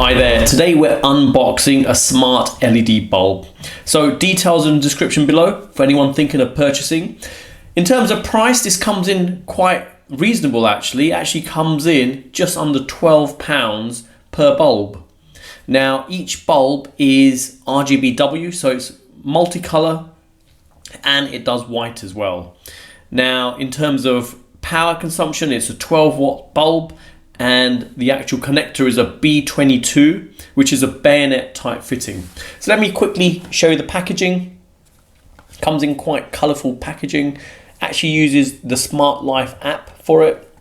Hi there, today we're unboxing a smart LED bulb. So details in the description below for anyone thinking of purchasing. In terms of price, this comes in quite reasonable actually. It actually comes in just under £12 per bulb. Now each bulb is RGBW, so it's multicolor and it does white as well. Now in terms of power consumption, it's a 12-watt bulb and the actual connector is a B22, which is a bayonet type fitting. So let me quickly show you the packaging. Comes in quite colorful packaging. Actually uses the Smart Life app for it.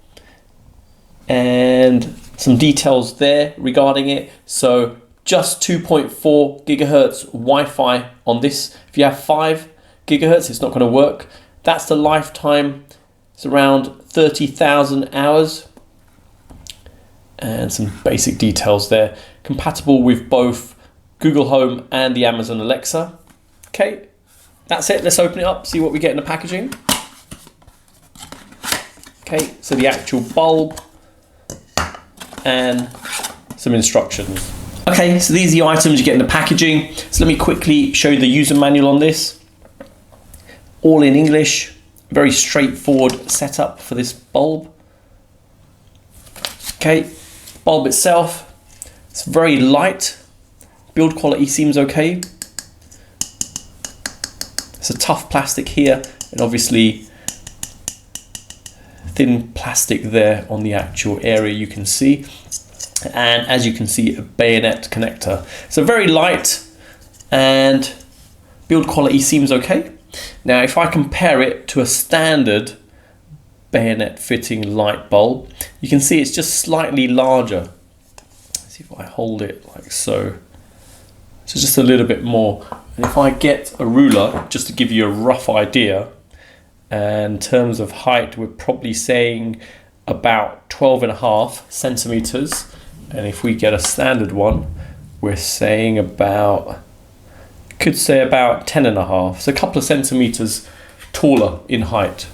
And some details there regarding it. So just 2.4 gigahertz Wi-Fi on this. If you have 5 gigahertz, it's not going to work. That's the lifetime. It's around 30,000 hours. And some basic details there. Compatible with both Google Home and the Amazon Alexa. Okay, that's it. Let's open it up, see what we get in the packaging. Okay, so the actual bulb and some instructions. Okay, so these are the items you get in the packaging. So let me quickly show you the user manual on this. All in English, very straightforward setup for this bulb. Okay. Bulb itself, it's very light. Build quality seems okay. It's a tough plastic here and obviously thin plastic there on the actual area you can see. And as you can see, a bayonet connector. So very light and build quality seems okay. Now if I compare it to a standard bayonet fitting light bulb, you can see it's just slightly larger. Let's see if I hold it like so. So just a little bit more. And if I get a ruler, just to give you a rough idea, and in terms of height, we're probably saying about 12.5 centimeters. And if we get a standard one, we're saying about, could say about 10.5. So a couple of centimeters taller in height.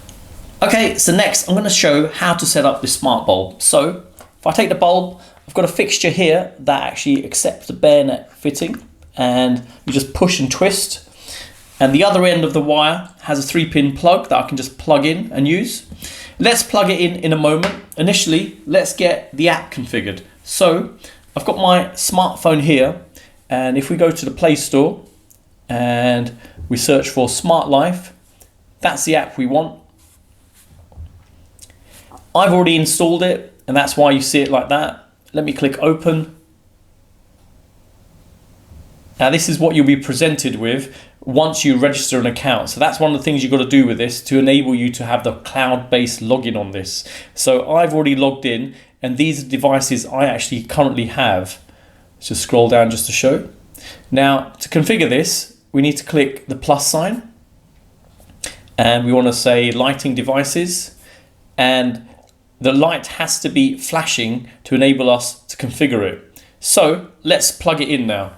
Okay, so next I'm going to show how to set up this smart bulb. So if I take the bulb, I've got a fixture here that actually accepts the bayonet fitting, and you just push and twist. And the other end of the wire has a 3-pin plug that I can just plug in and use. Let's plug it in a moment. Initially, let's get the app configured. So I've got my smartphone here, and if we go to the Play Store and we search for Smart Life, that's the app we want. I've already installed it, and that's why you see it like that. Let me click open. Now this is what you'll be presented with once you register an account. So that's one of the things you've got to do with this to enable you to have the cloud-based login on this. So I've already logged in, and these are devices I actually currently have. Let's just scroll down just to show. Now to configure this, we need to click the plus sign, and we want to say lighting devices, and the light has to be flashing to enable us to configure it. So let's plug it in now.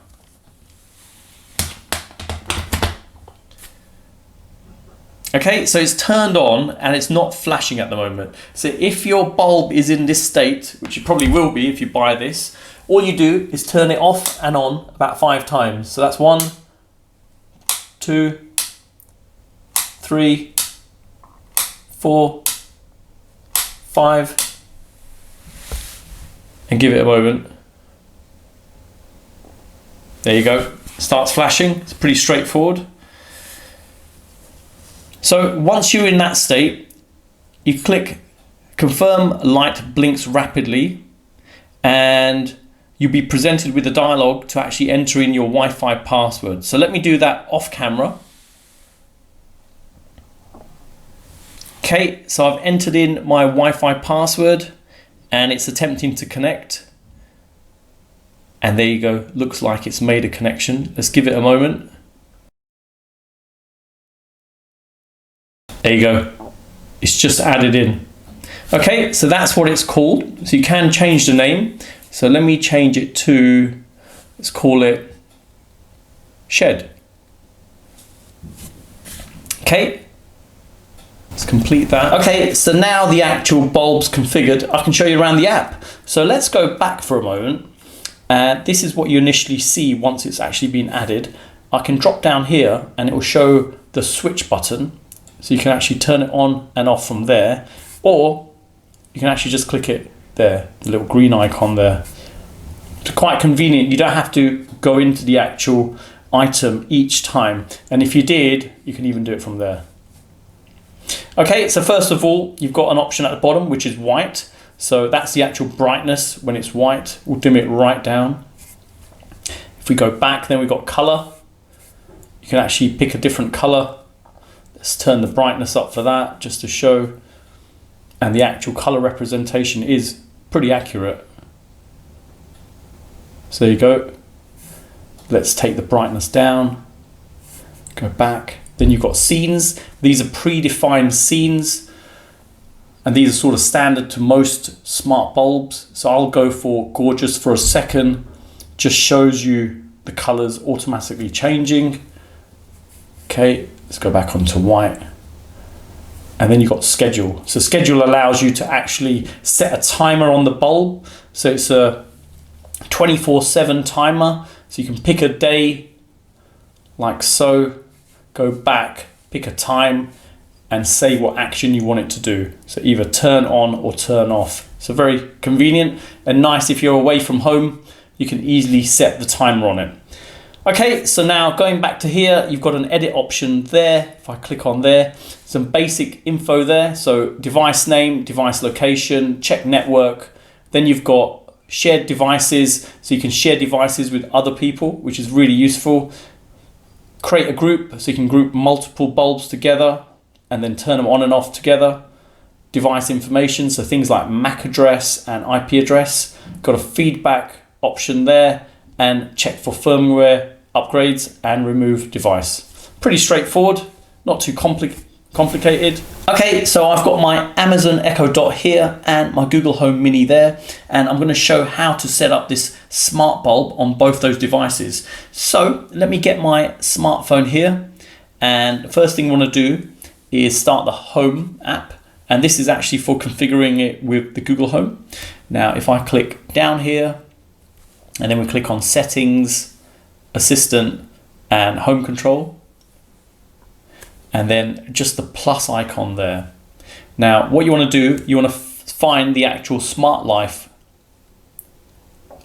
Okay, so it's turned on and it's not flashing at the moment. So if your bulb is in this state, which it probably will be if you buy this, all you do is turn it off and on about 5 times. So that's 1, 2, 3, 4, 5, and give it a moment. There you go, starts flashing. It's pretty straightforward. So once you're in that state, you click confirm light blinks rapidly, and you'll be presented with a dialog to actually enter in your Wi-Fi password. So let me do that off camera. Okay, so I've entered in my Wi-Fi password and it's attempting to connect. And there you go, looks like it's made a connection. Let's give it a moment. There you go, it's just added in. Okay, so that's what it's called. So you can change the name. So let me change it to, let's call it Shed. Okay. Let's complete that. Okay, so now the actual bulb's configured. I can show you around the app. So let's go back for a moment And this is what you initially see once it's actually been added. I can drop down here and it will show the switch button. So you can actually turn it on and off from there, or you can actually just click it there, the little green icon there. It's quite convenient. You don't have to go into the actual item each time. And if you did, you can even do it from there. Okay, so first of all, you've got an option at the bottom, which is white. So that's the actual brightness. When it's white, we'll dim it right down. If we go back, then we've got color. You can actually pick a different color. Let's turn the brightness up for that, just to show. And the actual color representation is pretty accurate. So there you go. Let's take the brightness down, go back. Then you've got scenes. These are predefined scenes, and these are sort of standard to most smart bulbs. So I'll go for gorgeous for a second. Just shows you the colors automatically changing. Okay, let's go back onto white. And then you've got schedule. So schedule allows you to actually set a timer on the bulb. So it's a 24/7 timer. So you can pick a day like so, go back, pick a time, and say what action you want it to do. So either turn on or turn off. So very convenient and nice. If you're away from home, you can easily set the timer on it. Okay, so now going back to here, you've got an edit option there. If I click on there, some basic info there. So device name, device location, check network. Then you've got shared devices. So you can share devices with other people, which is really useful. Create a group, so you can group multiple bulbs together and then turn them on and off together. Device information, so things like MAC address and IP address. Got a feedback option there, and check for firmware upgrades and remove device. Pretty straightforward, not too complicated. Okay, so I've got my Amazon Echo Dot here and my Google Home Mini there, and I'm going to show how to set up this smart bulb on both those devices. So let me get my smartphone here, and the first thing I want to do is start the Home app, and this is actually for configuring it with the Google Home. Now if I click down here and then we click on Settings, Assistant and Home Control, and then just the plus icon there. Now what you want to do, you want to find the actual Smart Life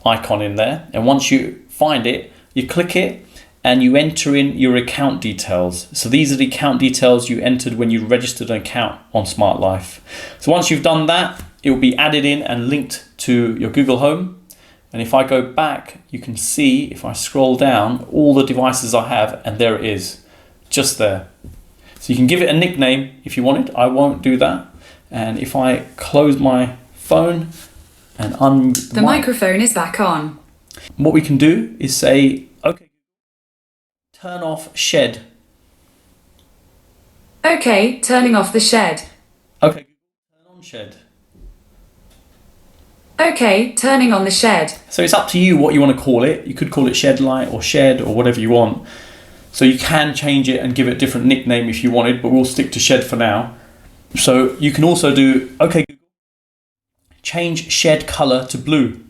icon in there, and once you find it, you click it and you enter in your account details. So these are the account details you entered when you registered an account on Smart Life. So once you've done that, it will be added in and linked to your Google Home. And if I go back, you can see, if I scroll down, all the devices I have, and there it is, just there. So you can give it a nickname if you want it. I won't do that. And if I close my phone and unmute the microphone is back on. What we can do is say, okay, turn off shed. Okay, turning off the shed. Okay, turn on shed. Okay, turning on the shed. So it's up to you what you want to call it. You could call it shed light or shed or whatever you want. So you can change it and give it a different nickname if you wanted, but we'll stick to shed for now. So you can also do, okay, Google, change shed color to blue.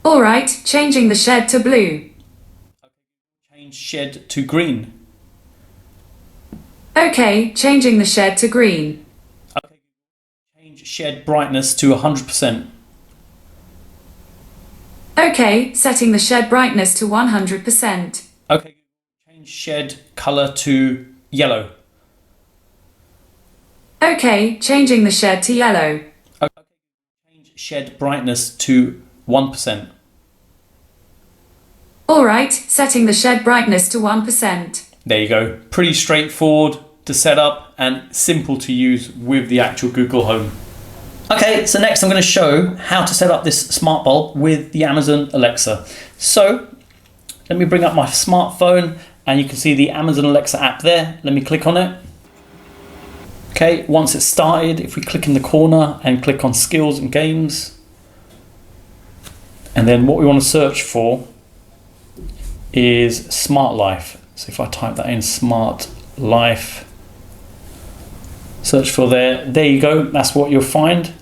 All right, changing the shed to blue. Change shed to green. Okay, changing the shed to green. Okay, change shed brightness to 100%. Okay, setting the shed brightness to 100%. Okay, change shed color to yellow. Okay, changing the shed to yellow. Okay, change shed brightness to 1%. All right, setting the shed brightness to 1%. There you go. Pretty straightforward to set up and simple to use with the actual Google Home. Okay, so next I'm going to show how to set up this smart bulb with the Amazon Alexa. So let me bring up my smartphone and you can see the Amazon Alexa app there. Let me click on it. Okay, once it's started, if we click in the corner and click on skills and games, and then what we want to search for is Smart Life. So if I type that in, Smart Life, search for there you go, that's what you'll find.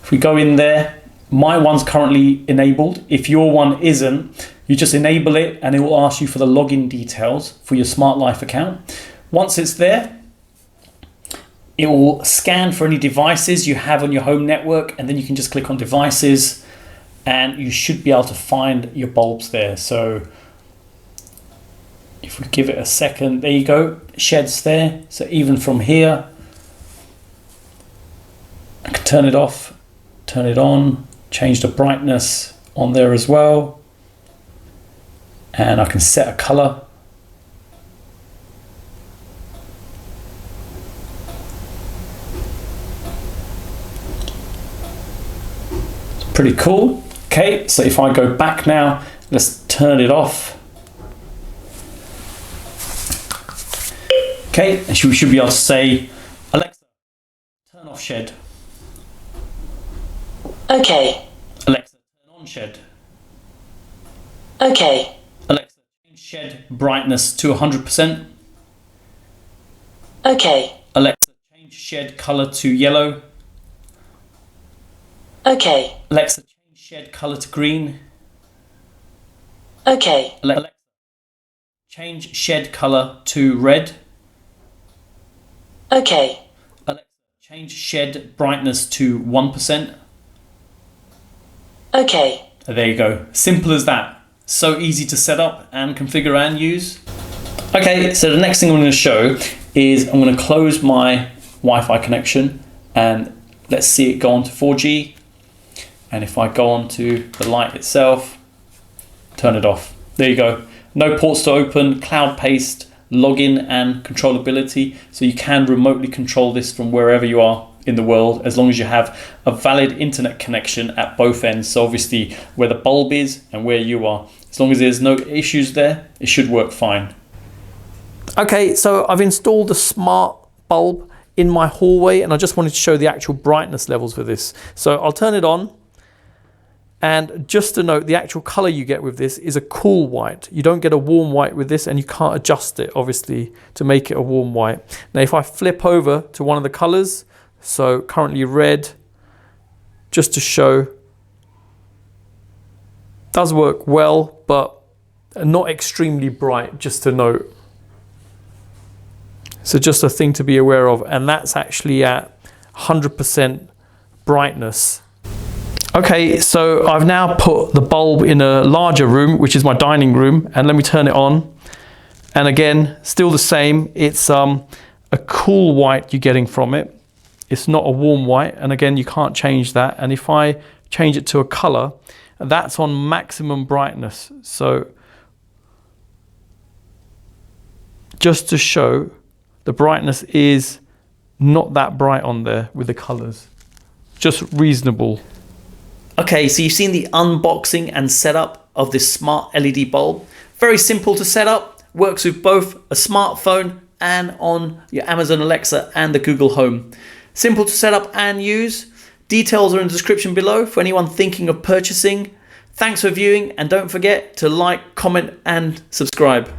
If we go in there, My one's currently enabled. If your one isn't, you just enable it and it will ask you for the login details for your Smart Life account. Once it's there, it will scan for any devices you have on your home network, and then you can just click on devices and you should be able to find your bulbs there. So if we give it a second, there you go, shed's there. So even from here, I can turn it off, turn it on, change the brightness on there as well. And I can set a color. It's pretty cool. Okay, so if I go back now, let's turn it off. Okay, and we should be able to say, Alexa, turn off shed. Okay. Alexa, turn on shed. Okay. Alexa, change shed brightness to 100%. Okay. Alexa, change shed color to yellow. Okay. Alexa, change shed color to green. Okay. Alexa, change shed color to red. Okay. Alexa, change shed brightness to 1%. Okay. There you go. Simple as that. So easy to set up and configure and use. Okay, so the next thing I'm going to show is I'm going to close my Wi-Fi connection and let's see it go on to 4G. And if I go on to the light itself, turn it off. There you go. No ports to open, cloud paste, login and controllability. So you can remotely control this from wherever you are in the world, as long as you have a valid internet connection at both ends. So obviously where the bulb is and where you are, as long as there's no issues there, it should work fine. Okay, so I've installed a smart bulb in my hallway and I just wanted to show the actual brightness levels for this. So I'll turn it on, and just to note, the actual color you get with this is a cool white. You don't get a warm white with this, and you can't adjust it obviously to make it a warm white. Now if I flip over to one of the colors, so currently red, just to show, does work well, but not extremely bright, just to note. So just a thing to be aware of, and that's actually at 100% brightness. Okay, so I've now put the bulb in a larger room, which is my dining room, and let me turn it on. And again, still the same, it's a cool white you're getting from it. It's not a warm white, and again, you can't change that. And if I change it to a color, that's on maximum brightness. So just to show, the brightness is not that bright on there with the colors, just reasonable. Okay, so you've seen the unboxing and setup of this smart LED bulb. Very simple to set up, works with both a smartphone and on your Amazon Alexa and the Google Home. Simple to set up and use. Details are in the description below for anyone thinking of purchasing. Thanks for viewing, and don't forget to like, comment and subscribe.